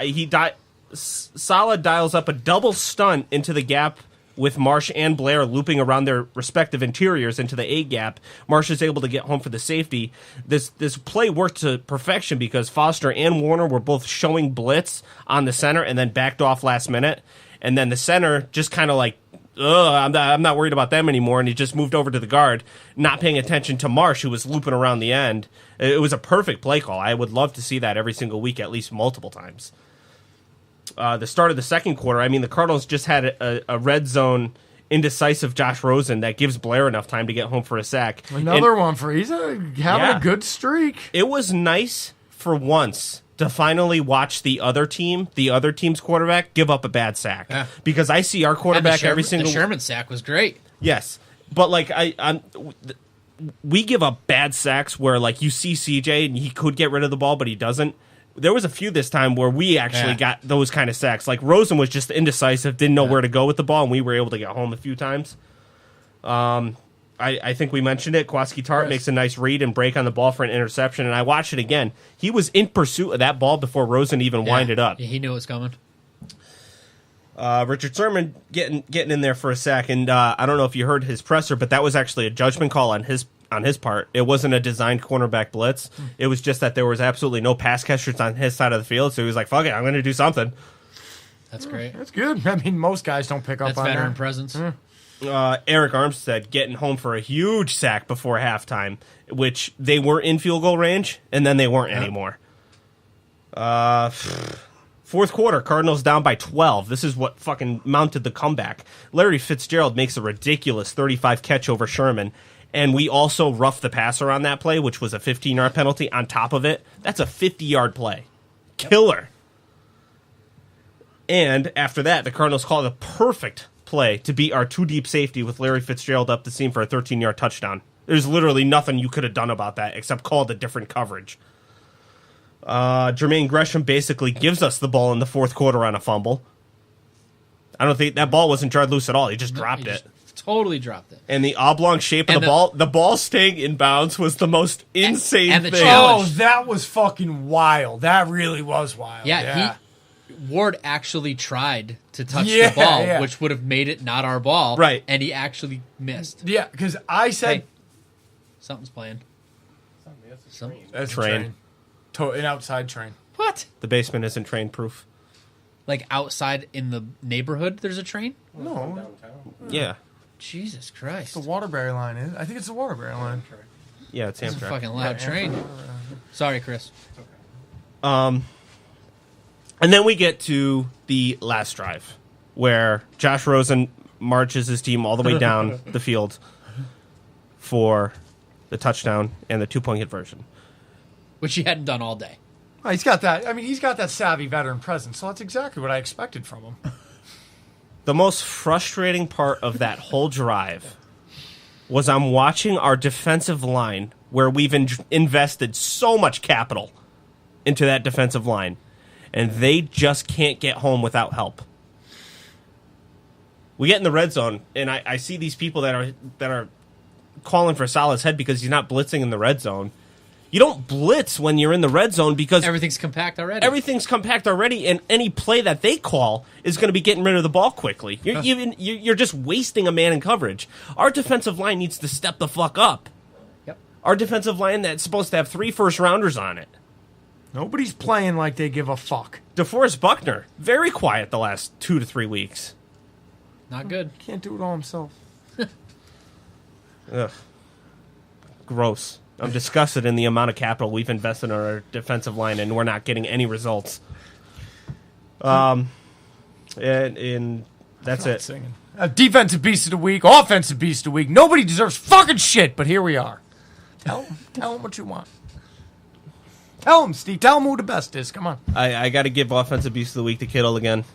Saleh dials up a double stunt into the gap with Marsh and Blair looping around their respective interiors into the A gap. Marsh is able to get home for the safety. This play worked to perfection because Foster and Warner were both showing blitz on the center and then backed off last minute. And then the center just kind of like, I'm not worried about them anymore, and he just moved over to the guard, not paying attention to Marsh, who was looping around the end. It was a perfect play call. I would love to see that every single week, at least multiple times. The start of the second quarter, I mean, the Cardinals just had a red zone indecisive Josh Rosen that gives Blair enough time to get home for a sack. Another one for he's having a good streak. It was nice for once to finally watch the other team's quarterback give up a bad sack. Yeah. Because I see our quarterback every single The Sherman sack was great. Yes, but like we give up bad sacks where like you see CJ and he could get rid of the ball, but he doesn't. There was a few this time where we actually got those kind of sacks. Like Rosen was just indecisive, didn't know where to go with the ball, and we were able to get home a few times. I think we mentioned it. Kwaski Tart makes a nice read and break on the ball for an interception, and I watched it again. He was in pursuit of that ball before Rosen even winded up. Yeah, he knew it was coming. Richard Sherman getting in there for a sack, and I don't know if you heard his presser, but that was actually a judgment call on his part. It wasn't a designed cornerback blitz. It was just that there was absolutely no pass catchers on his side of the field, so he was like, fuck it, I'm going to do something. That's great. That's good. I mean, most guys don't pick up That's on veteran that. presence. Eric Armstead getting home for a huge sack before halftime, which they were in field goal range, and then they weren't anymore. Fourth quarter, Cardinals down by 12. This is what fucking mounted the comeback. Larry Fitzgerald makes a ridiculous 35 catch over Sherman, and we also roughed the passer on that play, which was a 15-yard penalty on top of it. That's a 50-yard play. Killer. And after that, the Cardinals called a perfect play to beat our two-deep safety with Larry Fitzgerald up the seam for a 13-yard touchdown. There's literally nothing you could have done about that except called a different coverage. Jermaine Gresham basically gives us the ball in the fourth quarter on a fumble. I don't think that ball wasn't jarred loose at all. He just dropped it. Totally dropped it. And the oblong shape of the ball staying in bounds was the most insane and the thing. challenge. Oh, that was fucking wild. That really was wild. Yeah. Ward actually tried to touch the ball, which would have made it not our ball. Right. And he actually missed. Yeah, because I said... Hey, something's playing. That's a Train. An outside train. What? The basement isn't train proof. Like outside in the neighborhood, there's a train? No. Yeah. Jesus Christ. The Waterbury line is. I think it's the Waterbury line. Yeah, it's It's a Amtrak. fucking loud train. Sorry, Chris. And then we get to the last drive, where Josh Rosen marches his team all the way down the field for the touchdown and the 2-point conversion. Which he hadn't done all day. Oh, he's got that. I mean, he's got that savvy veteran presence, so that's exactly what I expected from him. The most frustrating part of that whole drive was I'm watching our defensive line, where we've invested so much capital into that defensive line, and they just can't get home without help. We get in the red zone, and I see these people that are calling for Saleh's head because he's not blitzing in the red zone. You don't blitz when you're in the red zone because everything's compact already. Everything's compact already, and any play that they call is going to be getting rid of the ball quickly. You're just wasting a man in coverage. Our defensive line needs to step the fuck up. Yep. Our defensive line that's supposed to have 3 first-rounders on it. Nobody's playing like they give a fuck. DeForest Buckner, very quiet the last 2 to 3 weeks. Not good. Can't do it all himself. Ugh. Gross. I'm disgusted in the amount of capital we've invested in our defensive line, and we're not getting any results. And that's it. Singing. Defensive beast of the week, offensive beast of the week. Nobody deserves fucking shit, but here we are. Tell them what you want. Tell him, Steve. Tell him who the best is. Come on. I got to give Offensive Beast of the Week to Kittle again.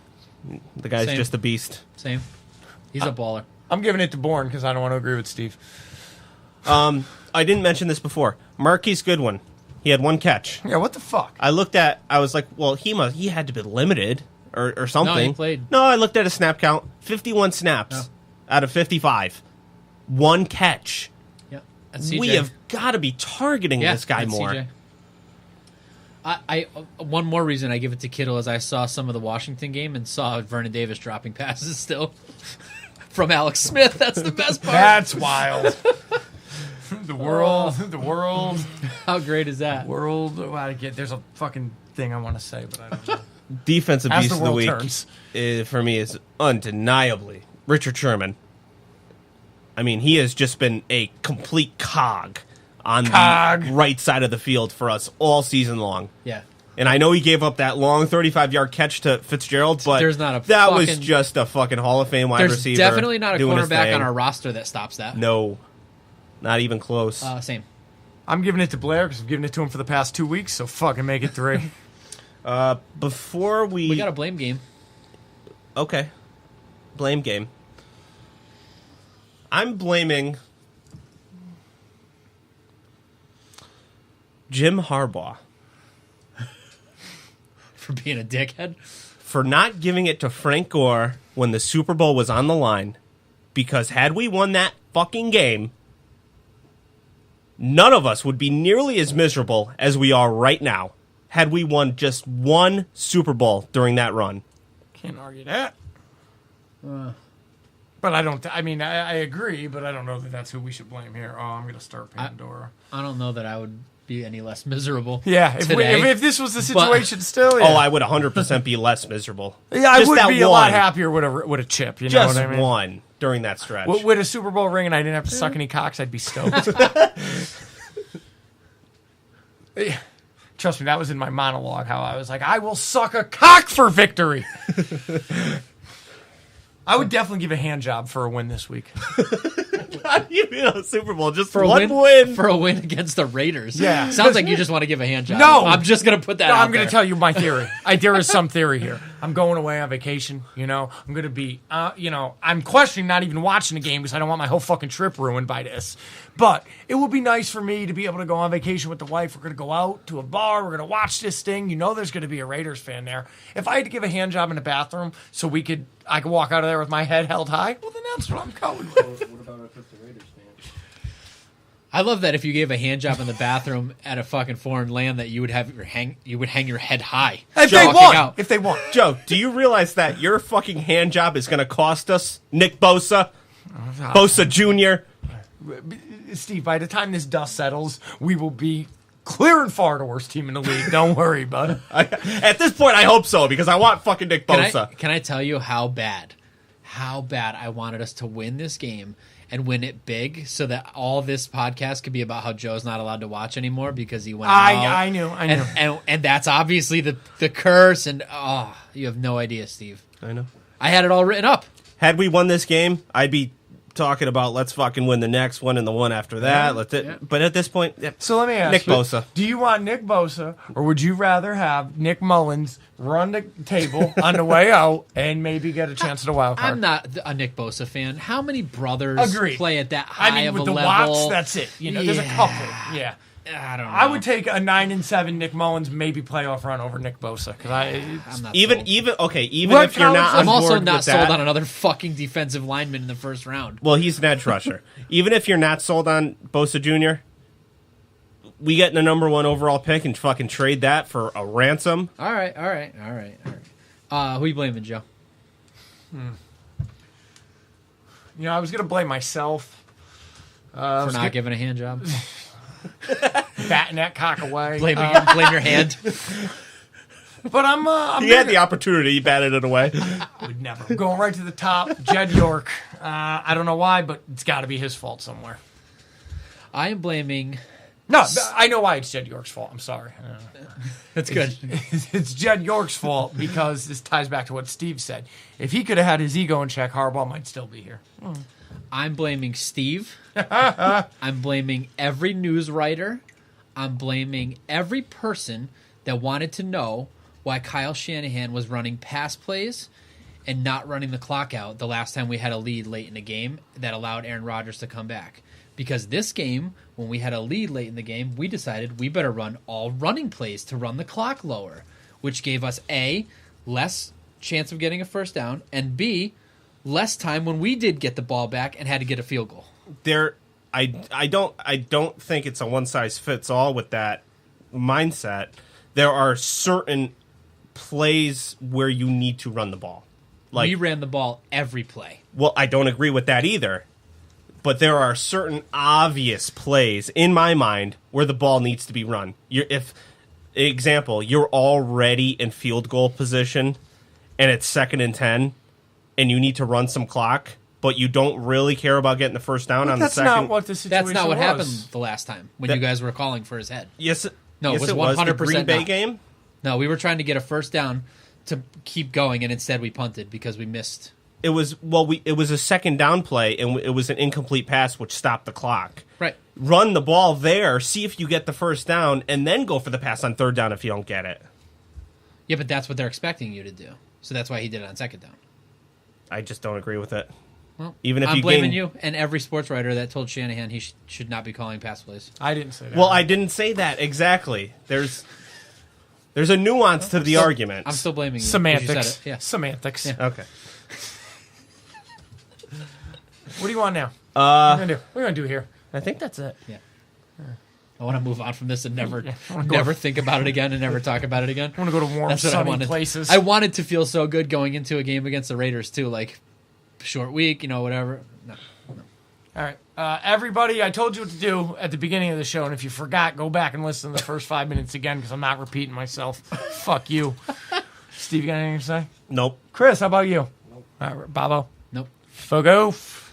The guy's Same. just a beast. Same. He's a baller. I'm giving it to Bourne because I don't want to agree with Steve. I didn't mention this before. Marquise Goodwin. He had 1 catch. Yeah, what the fuck? I was like, well, he had to be limited or something. No, he played. No, I looked at his snap count. 51 snaps out of 55. 1 catch. Yeah. That's CJ. We have got to be targeting this guy that's more. CJ. I one more reason I give it to Kittle is I saw some of the Washington game and saw Vernon Davis dropping passes still from Alex Smith. That's the best part. That's wild. The world. How great is that? There's a fucking thing I want to say, but I don't know. Defensive As Beast the of the world Week turns. for me is undeniably Richard Sherman. I mean, he has just been a complete cog on the right side of the field for us all season long. Yeah. And I know he gave up that long 35-yard catch to Fitzgerald, but There's not a that fucking- was just a fucking Hall of Fame wide There's receiver. definitely not a doing his cornerback thing. on our roster that stops that. No, not even close. Same. I'm giving it to Blair because I've given it to him for the past 2 weeks, so fucking make it 3. Before We got a blame game. Okay. Blame game. I'm blaming Jim Harbaugh For being a dickhead. for not giving it to Frank Gore when the Super Bowl was on the line, because had we won that fucking game, none of us would be nearly as miserable as we are right now had we won just 1 Super Bowl during that run. Can't argue that. But I don't. I agree, but I don't know that that's who we should blame here. Oh, I'm going to start Pandora. I don't know that I would be any less miserable. Yeah, today. if this was the situation still, yeah. Oh, I would 100% be less miserable. Yeah, I Just would that be a lot one. happier with a chip. You know Just what I mean? one during that stretch. With a Super Bowl ring and I didn't have to suck any cocks, I'd be stoked. Yeah. Trust me, that was in my monologue. How I was like, I will suck a cock for victory. I would definitely give a hand job for a win this week. Not even a Super Bowl, just For a one win for a win against the Raiders. Yeah. Sounds like you just want to give a hand job. No. I'm just going to put that No, out I'm going there. to tell you my theory. There is some theory here. I'm going away on vacation, I'm going to be, I'm questioning not even watching the game because I don't want my whole fucking trip ruined by this. But it would be nice for me to be able to go on vacation with the wife. We're going to go out to a bar. We're going to watch this thing. There's going to be a Raiders fan there. If I had to give a hand job in the bathroom so I could walk out of there with my head held high, well, then that's what I'm going with. What about if it's a Raiders fan? I love that if you gave a hand job in the bathroom at a fucking foreign land that you would hang your head high. If they walking won. out. If they won. Joe, do you realize that your fucking hand job is going to cost us Nick Bosa? Bosa Jr.? Steve, by the time this dust settles, we will be clear and far the worst team in the league. Don't worry, bud. At this point, I hope so, because I want fucking Nick Bosa. Can I tell you how bad I wanted us to win this game and win it big so that all this podcast could be about how Joe's not allowed to watch anymore because he went out. I knew. And that's obviously the curse. And, you have no idea, Steve. I know. I had it all written up. Had we won this game, I'd be talking about let's fucking win the next one and the one after that. But at this point, So let me ask Nick you, Bosa. do you want Nick Bosa or would you rather have Nick Mullins run the table on the way out and maybe get a chance at the wild card? I'm not a Nick Bosa fan. How many brothers Agreed. play at that high of with a the level? Watts, that's it. There's a couple. Yeah. I don't know. I would take a 9-7 Nick Mullins maybe playoff run over Nick Bosa because I'm not even sold. if you're not on I'm also board not with sold that, on another fucking defensive lineman in the first round. well, he's an edge rusher. Even if you're not sold on Bosa Jr., we get the number 1 overall pick and fucking trade that for a ransom. All right. Who you blaming, Joe? I was gonna blame myself For not giving a hand job? batting that cock away. Blame your hand. But I'm He had the opportunity, he batted it away. would never. I'm going right to the top. Jed York. I don't know why, but it's got to be his fault somewhere. I am blaming... No, I know why it's Jed York's fault. I'm sorry. That's good. It's Jed York's fault because this ties back to what Steve said. If he could have had his ego in check, Harbaugh might still be here. I'm blaming Steve. I'm blaming every news writer. I'm blaming every person that wanted to know why Kyle Shanahan was running pass plays and not running the clock out the last time we had a lead late in the game that allowed Aaron Rodgers to come back. Because this game, when we had a lead late in the game, we decided we better run all running plays to run the clock lower, which gave us A, less chance of getting a first down, and B, less time when we did get the ball back and had to get a field goal. I don't think it's a one size fits all with that mindset. There are certain plays where you need to run the ball. We ran the ball every play. Well, I don't agree with that either. But there are certain obvious plays in my mind where the ball needs to be run. Example, you're already in field goal position and it's 2nd and 10 and you need to run some clock, but you don't really care about getting the first down on the second. That's not what the situation was. That's not what happened the last time when you guys were calling for his head. Yes, no, yes, it was 100% the Green Bay not. game. No, we were trying to get a first down to keep going, and instead we punted because we missed. It was it was a 2nd down play, and it was an incomplete pass, which stopped the clock. Right. Run the ball there, see if you get the first down, and then go for the pass on 3rd down if you don't get it. Yeah, but that's what they're expecting you to do. So that's why he did it on 2nd down. I just don't agree with it. Well, even if I'm blaming you and every sports writer that told Shanahan he should not be calling pass plays. I didn't say that. Well, I didn't say that exactly. There's a nuance to the argument. I'm still blaming you. Semantics. You said it. Yeah. Semantics. Yeah. Okay. What do you want now? What are we gonna do here? I think that's it. Yeah. I want to move on from this and never go think about it again and never talk about it again. I want to go to warm, That's what I sunny wanted. places. I wanted to feel so good going into a game against the Raiders too, like short week, whatever. No. All right, everybody. I told you what to do at the beginning of the show, and if you forgot, go back and listen to the first 5 minutes again because I'm not repeating myself. Fuck you, Steve. You got anything to say? Nope. Chris, how about you? Nope. All right, Bobo. Nope. Fuck off.